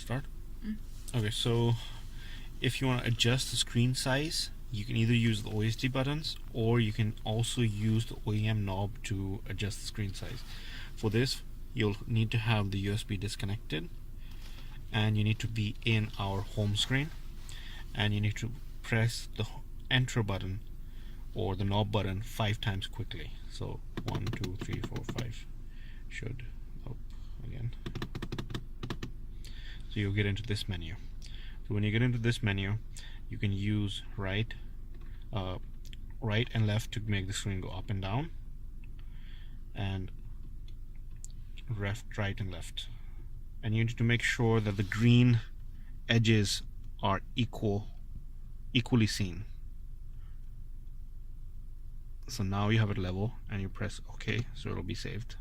Start. Okay, so if you want to adjust the screen size, you can either use the OSD buttons, or you can also use the OEM knob to adjust the screen size. For this, you'll need to have the USB disconnected, and you need to be in our home screen, and you need to press the enter button or the knob button 5 times quickly. So 1, 2, 3, 4, 5 should up again. So you'll get into this menu. So when you get into this menu, you can use right and left to make the screen go up and down, and right and left. And you need to make sure that the green edges are equally seen. So now you have it level, and you press OK, so it'll be saved.